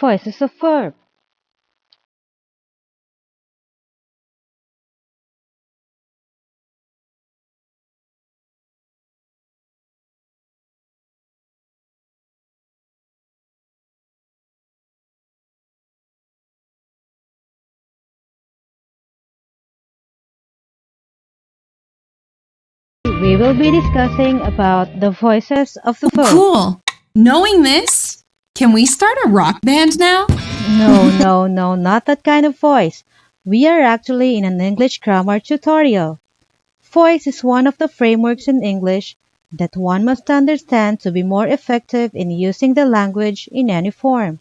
Voices of verb. We will be discussing about the voices of the verb. Cool. Knowing this, can we start a rock band now? No, not that kind of voice. We are actually in an English grammar tutorial. Voice is one of the frameworks in English that one must understand to be more effective in using the language in any form.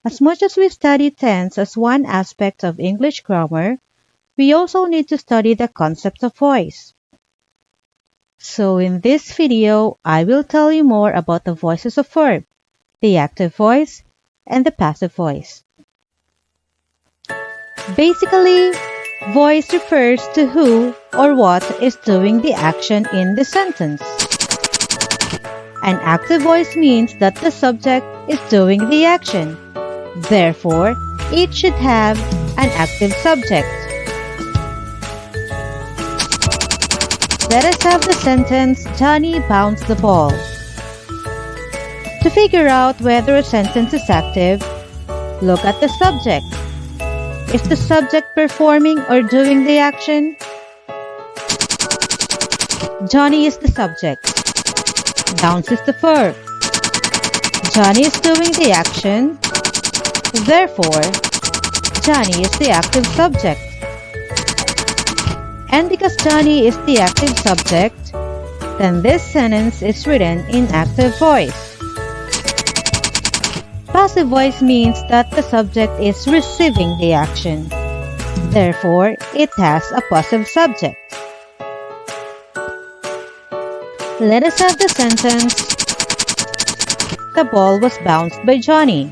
As much as we study tense as one aspect of English grammar, we also need to study the concept of voice. So in this video, I will tell you more about the voices of verb, the active voice, and the passive voice. Basically, voice refers to who or what is doing the action in the sentence. An active voice means that the subject is doing the action. Therefore, it should have an active subject. Let us have the sentence, Johnny bounced the ball. To figure out whether a sentence is active, look at the subject. Is the subject performing or doing the action? Johnny is the subject. Bounce is the verb. Johnny is doing the action. Therefore, Johnny is the active subject. And because Johnny is the active subject, then this sentence is written in active voice. Passive voice means that the subject is receiving the action. Therefore, it has a passive subject. Let us have the sentence, the ball was bounced by Johnny.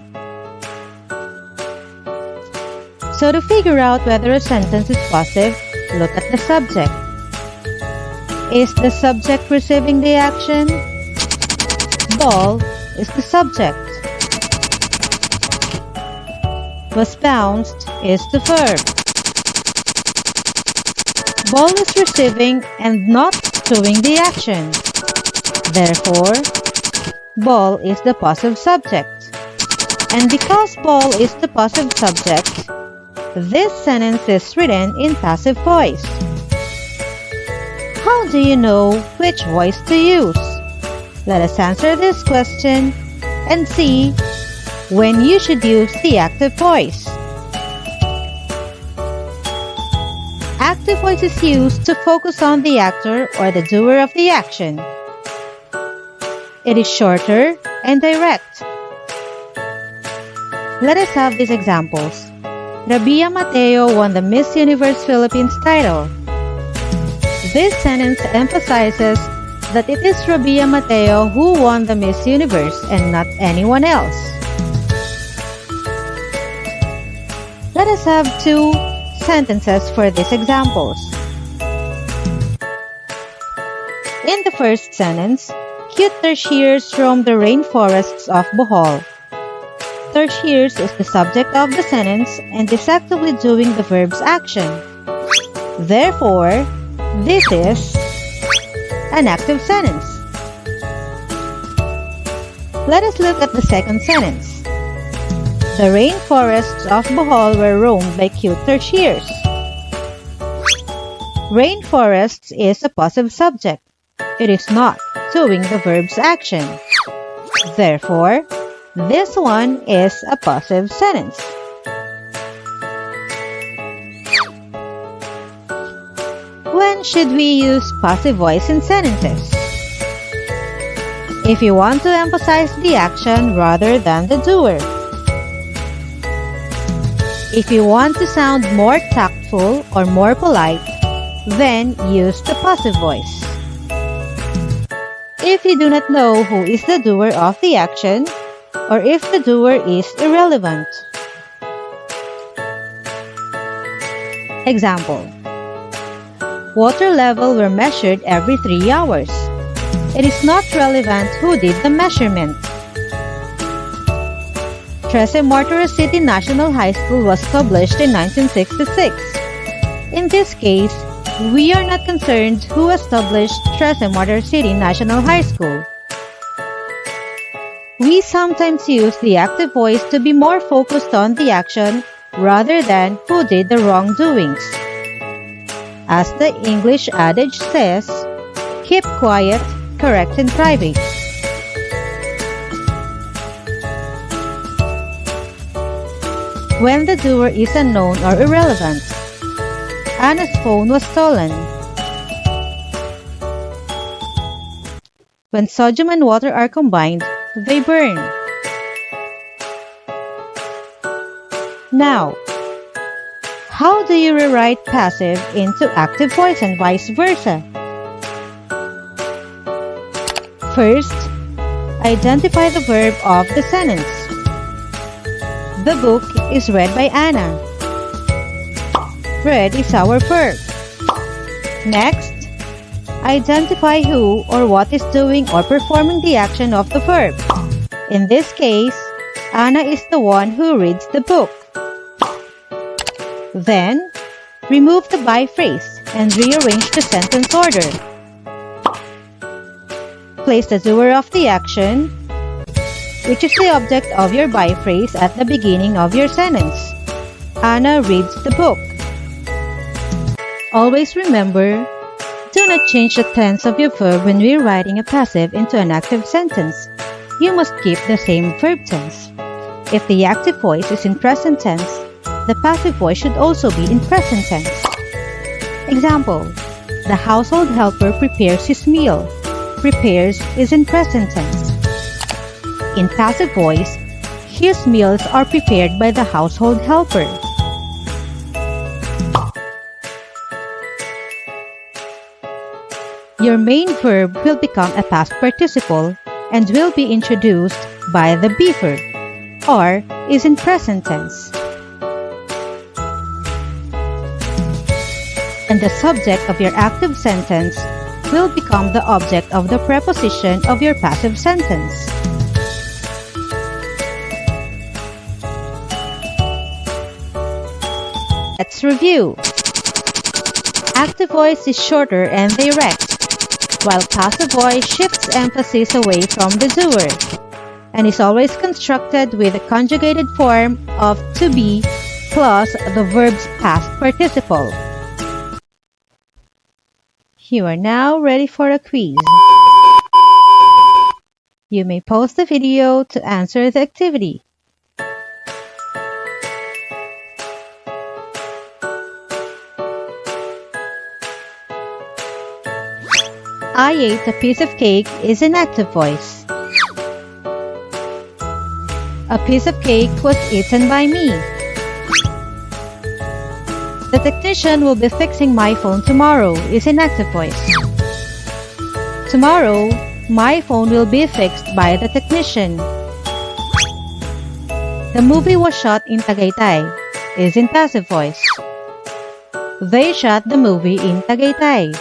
So to figure out whether a sentence is passive, look at the subject. Is the subject receiving the action? Ball is the subject. Was bounced is the verb. Ball is receiving and not doing the action. Therefore, ball is the passive subject. And because ball is the passive subject, this sentence is written in passive voice. How do you know which voice to use? Let us answer this question and see when you should use the active voice. Active voice is used to focus on the actor or the doer of the action. It is shorter and direct. Let us have these examples. Rabia Mateo won the Miss Universe Philippines title. This sentence emphasizes that it is Rabia Mateo who won the Miss Universe and not anyone else. Let us have two sentences for these examples. In the first sentence, cute tertiaries roam the rainforests of Bohol. Tertiaries is the subject of the sentence and is actively doing the verb's action. Therefore, this is an active sentence. Let us look at the second sentence. The rainforests of Bohol were roamed by cute tertiaries. Rainforests is a passive subject. It is not doing the verb's action. Therefore, this one is a passive sentence. When should we use passive voice in sentences? If you want to emphasize the action rather than the doer. If you want to sound more tactful or more polite, then use the passive voice. If you do not know who is the doer of the action, or if the doer is irrelevant. Example. Water level were measured every 3 hours. It is not relevant who did the measurement. Trece Martires City National High School was established in 1966. In this case, we are not concerned who established Trece Martires City National High School. We sometimes use the active voice to be more focused on the action rather than who did the wrongdoings. As the English adage says, keep quiet, correct in private. When the doer is unknown or irrelevant. Anna's phone was stolen. When sodium and water are combined, they burn. Now, how do you rewrite passive into active voice and vice versa? First, identify the verb of the sentence. The book is read by Anna. Read is our verb. Next, identify who or what is doing or performing the action of the verb. In this case, Anna is the one who reads the book. Then, remove the by phrase and rearrange the sentence order. Place the doer of the action, which is the object of your by phrase, at the beginning of your sentence. Anna reads the book. Always remember, do not change the tense of your verb when rewriting a passive into an active sentence. You must keep the same verb tense. If the active voice is in present tense, the passive voice should also be in present tense. Example, the household helper prepares his meal. Prepares is in present tense. In passive voice, his meals are prepared by the household helper. Your main verb will become a past participle and will be introduced by the be verb, or is in present tense. And the subject of your active sentence will become the object of the preposition of your passive sentence. Let's review. Active voice is shorter and direct, while passive voice shifts emphasis away from the doer and is always constructed with a conjugated form of to be plus the verb's past participle. You are now ready for a quiz. You may pause the video to answer the activity. I ate a piece of cake is an active voice. A piece of cake was eaten by me. The technician will be fixing my phone tomorrow is an active voice. Tomorrow, my phone will be fixed by the technician. The movie was shot in Tagaytay is in passive voice. They shot the movie in Tagaytay.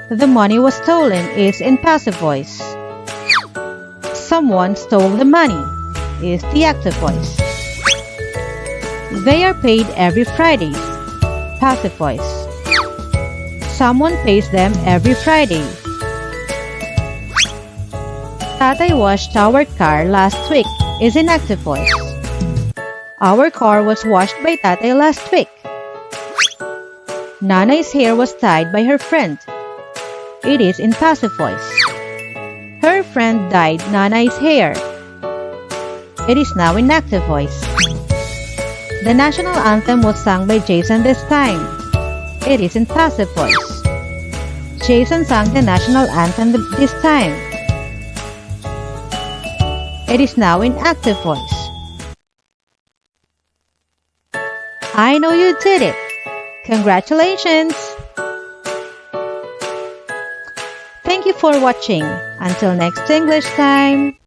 The money was stolen is in passive voice. Someone stole the money is the active voice. They are paid every Friday, passive voice. Someone pays them every Friday. Tatay washed our car last week is in active voice. Our car was washed by Tatay last week. Nanay's hair was tied by her friend. It is in passive voice. Her friend dyed Nanay's hair. It is now in active voice. The national anthem was sung by Jason this time. It is in passive voice. Jason sang the national anthem this time. It is now in active voice. I know you did it. Congratulations! Thank you for watching. Until next English time.